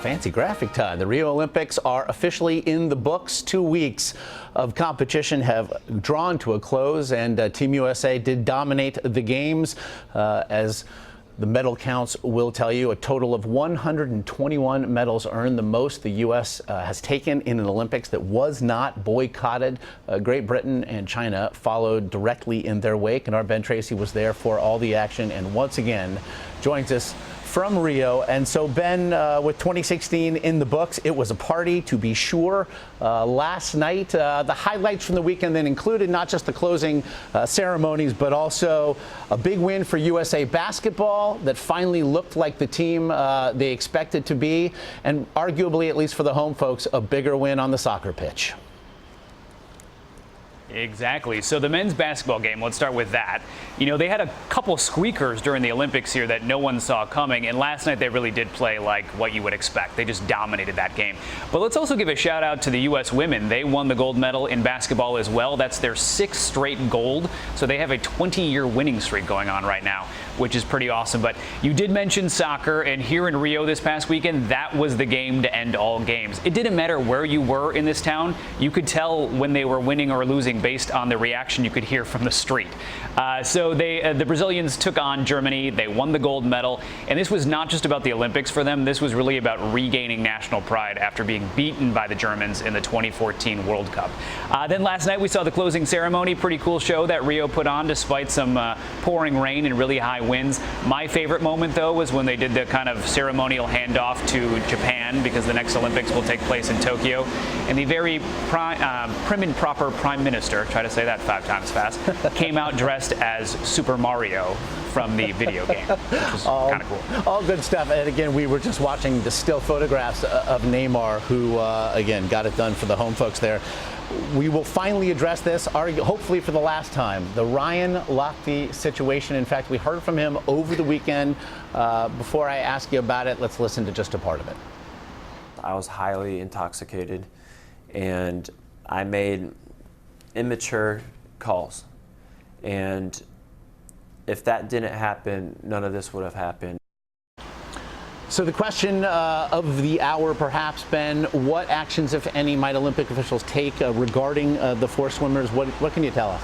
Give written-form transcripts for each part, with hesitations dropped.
Fancy graphic time. The Rio Olympics are officially in the books. 2 weeks of competition have drawn to a close, and Team USA did dominate the games. As the medal counts will tell you, a total of 121 medals earned, the most the U.S. Has taken in an Olympics that was not boycotted. Great Britain and China followed directly in their wake, and our Ben Tracy was there for all the action and once again joins us from Rio. And so, Ben, with 2016 in the books, it was a party to be sure. Last night, the highlights from the weekend then included not just the closing ceremonies, but also a big win for USA basketball that finally looked like the team they expected to be, and arguably, at least for the home folks, a bigger win on the soccer pitch. Exactly. So the men's basketball game, let's start with that. You know, they had a couple squeakers during the Olympics here that no one saw coming, and last night they really did play like what you would expect. They just dominated that game. But let's also give a shout out to the U.S. women. They won the gold medal in basketball as well. That's their 6th straight gold. So they have a 20-year winning streak going on right now, which is pretty awesome. But you did mention soccer, and here in Rio this past weekend, that was the game to end all games. It didn't matter where you were in this town. You could tell when they were winning or losing based on the reaction you could hear from the street. So the Brazilians took on Germany. They won the gold medal. And this was not just about the Olympics for them. This was really about regaining national pride after being beaten by the Germans in the 2014 World Cup. Then last night we saw the closing ceremony. Pretty cool show that Rio put on despite some pouring rain and really high winds. My favorite moment, though, was when they did the kind of ceremonial handoff to Japan, because the next Olympics will take place in Tokyo. And the very prim and proper Prime Minister, try to say that 5 times fast, came out dressed as Super Mario from the video game, which was kind of cool. All good stuff. And again, we were just watching the still photographs of Neymar, who, again, got it done for the home folks there. We will finally address this, hopefully for the last time, the Ryan Lochte situation. In fact, we heard from him over the weekend. Before I ask you about it, let's listen to just a part of it. I was highly intoxicated, and I made immature calls. And if that didn't happen, none of this would have happened. So the question of the hour, perhaps, Ben, what actions, if any, might Olympic officials take regarding the 4 swimmers? What can you tell us?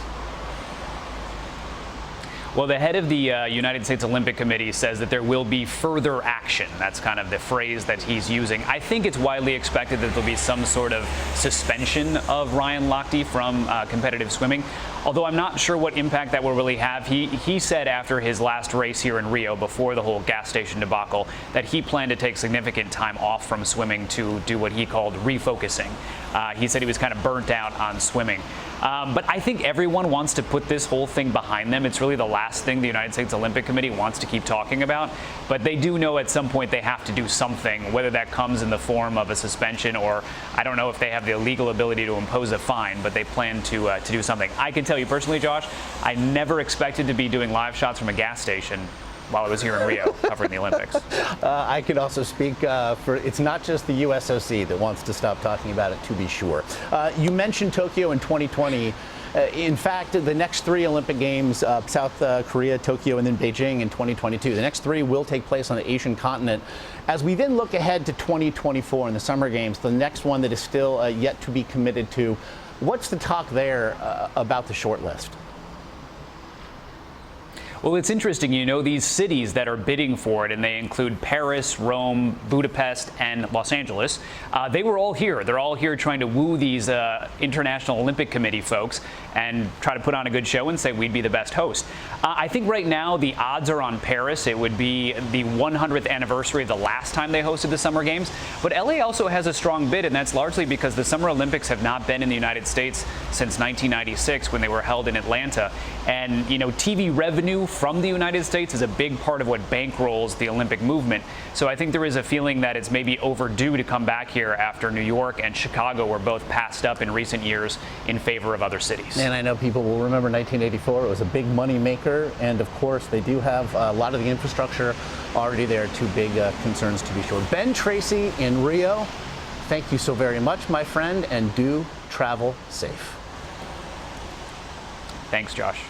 Well, the head of the United States Olympic Committee says that there will be further action. That's kind of the phrase that he's using. I think it's widely expected that there'll be some sort of suspension of Ryan Lochte from competitive swimming, although I'm not sure what impact that will really have. He said after his last race here in Rio, before the whole gas station debacle, that he planned to take significant time off from swimming to do what he called refocusing. He said he was kind of burnt out on swimming. But I think everyone wants to put this whole thing behind them. It's really the last thing the United States Olympic Committee wants to keep talking about. But they do know at some point they have to do something, whether that comes in the form of a suspension or I don't know if they have the legal ability to impose a fine, but they plan to do something. I can tell you personally, Josh, I never expected to be doing live shots from a gas station while I was here in Rio covering the Olympics. I could also speak for, it's not just the USOC that wants to stop talking about it, to be sure. You mentioned Tokyo in 2020. In fact, the next 3 Olympic Games, South Korea, Tokyo, and then Beijing in 2022. The next 3 will take place on the Asian continent. As we then look ahead to 2024 in the Summer Games, the next one that is still yet to be committed to, what's the talk there about the short list? Well, it's interesting, you know, these cities that are bidding for it, and they include Paris, Rome, Budapest, and Los Angeles. They were all here. They're all here trying to woo these International Olympic Committee folks and try to put on a good show and say we'd be the best host. I think right now the odds are on Paris. It would be the 100th anniversary of the last time they hosted the Summer Games. But LA also has a strong bid, and that's largely because the Summer Olympics have not been in the United States since 1996 when they were held in Atlanta. And, you know, TV revenue from the United States is a big part of what bankrolls the Olympic movement. So I think there is a feeling that it's maybe overdue to come back here after New York and Chicago were both passed up in recent years in favor of other cities. And I know people will remember 1984. It was a big money maker. And of course, they do have a lot of the infrastructure already there. 2 big concerns, to be sure. Ben Tracy in Rio, thank you so very much, my friend, and do travel safe. Thanks, Josh.